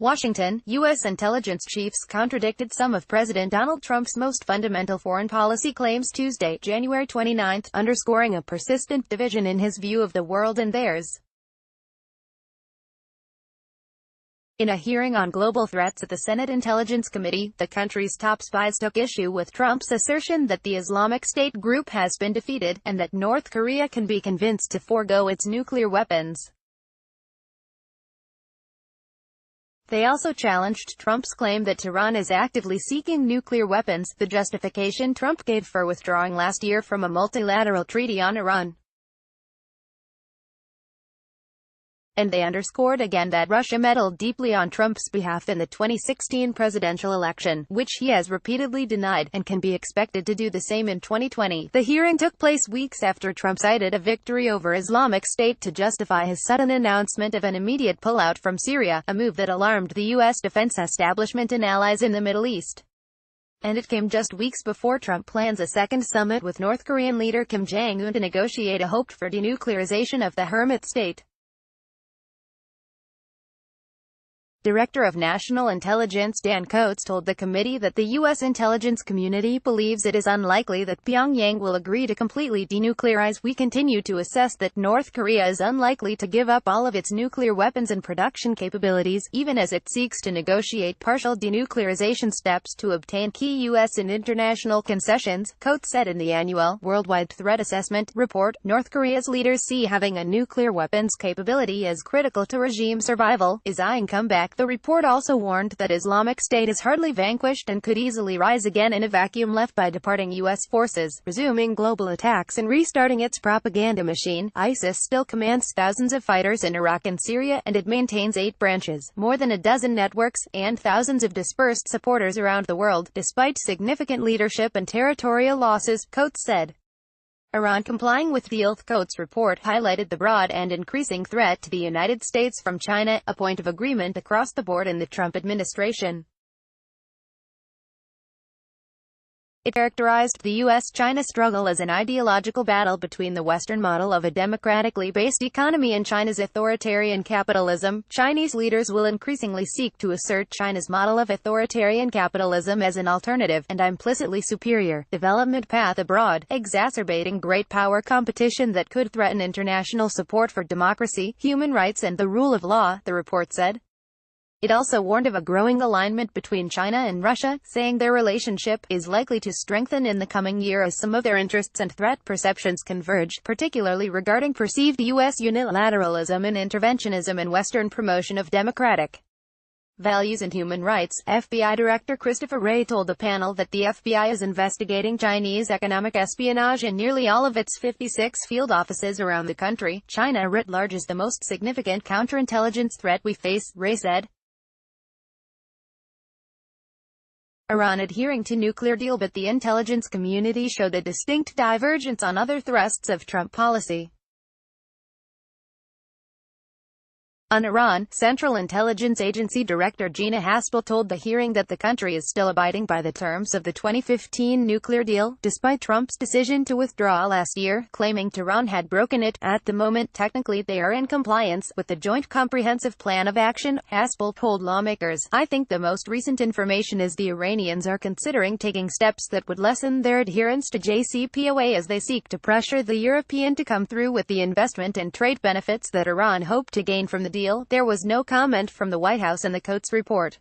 Washington, U.S. intelligence chiefs contradicted some of President Donald Trump's most fundamental foreign policy claims Tuesday, January 29, underscoring a persistent division in his view of the world and theirs. In a hearing on global threats at the Senate Intelligence Committee, the country's top spies took issue with Trump's assertion that the Islamic State group has been defeated, and that North Korea can be convinced to forego its nuclear weapons. They also challenged Trump's claim that Tehran is actively seeking nuclear weapons, the justification Trump gave for withdrawing last year from a multilateral treaty on Iran. And they underscored again that Russia meddled deeply on Trump's behalf in the 2016 presidential election, which he has repeatedly denied, and can be expected to do the same in 2020. The hearing took place weeks after Trump cited a victory over Islamic State to justify his sudden announcement of an immediate pullout from Syria, a move that alarmed the U.S. defense establishment and allies in the Middle East. And it came just weeks before Trump plans a second summit with North Korean leader Kim Jong-un to negotiate a hoped-for denuclearization of the hermit state. Director of National Intelligence Dan Coats told the committee that the U.S. intelligence community believes it is unlikely that Pyongyang will agree to completely denuclearize. We continue to assess that North Korea is unlikely to give up all of its nuclear weapons and production capabilities, even as it seeks to negotiate partial denuclearization steps to obtain key U.S. and international concessions, Coats said in the annual Worldwide Threat Assessment report. North Korea's leaders see having a nuclear weapons capability as critical to regime survival, is eyeing comeback. The report also warned that Islamic State is hardly vanquished and could easily rise again in a vacuum left by departing U.S. forces, resuming global attacks and restarting its propaganda machine. ISIS still commands thousands of fighters in Iraq and Syria, and it maintains 8 branches, more than a dozen networks, and thousands of dispersed supporters around the world, despite significant leadership and territorial losses, Coats said. Iran complying with the oath. Coats' report highlighted the broad and increasing threat to the United States from China, a point of agreement across the board in the Trump administration. It characterized the U.S.-China struggle as an ideological battle between the Western model of a democratically based economy and China's authoritarian capitalism. Chinese leaders will increasingly seek to assert China's model of authoritarian capitalism as an alternative, and implicitly superior, development path abroad, exacerbating great power competition that could threaten international support for democracy, human rights and the rule of law, the report said. It also warned of a growing alignment between China and Russia, saying their relationship is likely to strengthen in the coming year as some of their interests and threat perceptions converge, particularly regarding perceived U.S. unilateralism and interventionism and Western promotion of democratic values and human rights. FBI Director Christopher Wray told the panel that the FBI is investigating Chinese economic espionage in nearly all of its 56 field offices around the country. China writ large is the most significant counterintelligence threat we face, Wray said. Iran adhering to nuclear deal, but the intelligence community showed a distinct divergence on other thrusts of Trump policy. On Iran, Central Intelligence Agency Director Gina Haspel told the hearing that the country is still abiding by the terms of the 2015 nuclear deal, despite Trump's decision to withdraw last year, claiming Tehran had broken it. At the moment, technically they are in compliance with the Joint Comprehensive Plan of Action, Haspel told lawmakers. I think the most recent information is the Iranians are considering taking steps that would lessen their adherence to JCPOA as they seek to pressure the European to come through with the investment and trade benefits that Iran hoped to gain from the deal. There was no comment from the White House in the Coats report.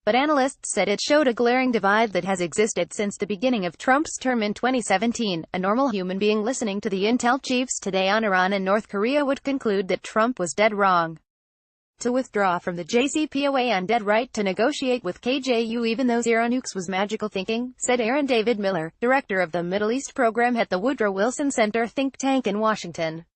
But analysts said it showed a glaring divide that has existed since the beginning of Trump's term in 2017. A normal human being listening to the intel chiefs today on Iran and North Korea would conclude that Trump was dead wrong to withdraw from the JCPOA and dead right to negotiate with KJU even though zero nukes was magical thinking, said Aaron David Miller, director of the Middle East program at the Woodrow Wilson Center think tank in Washington.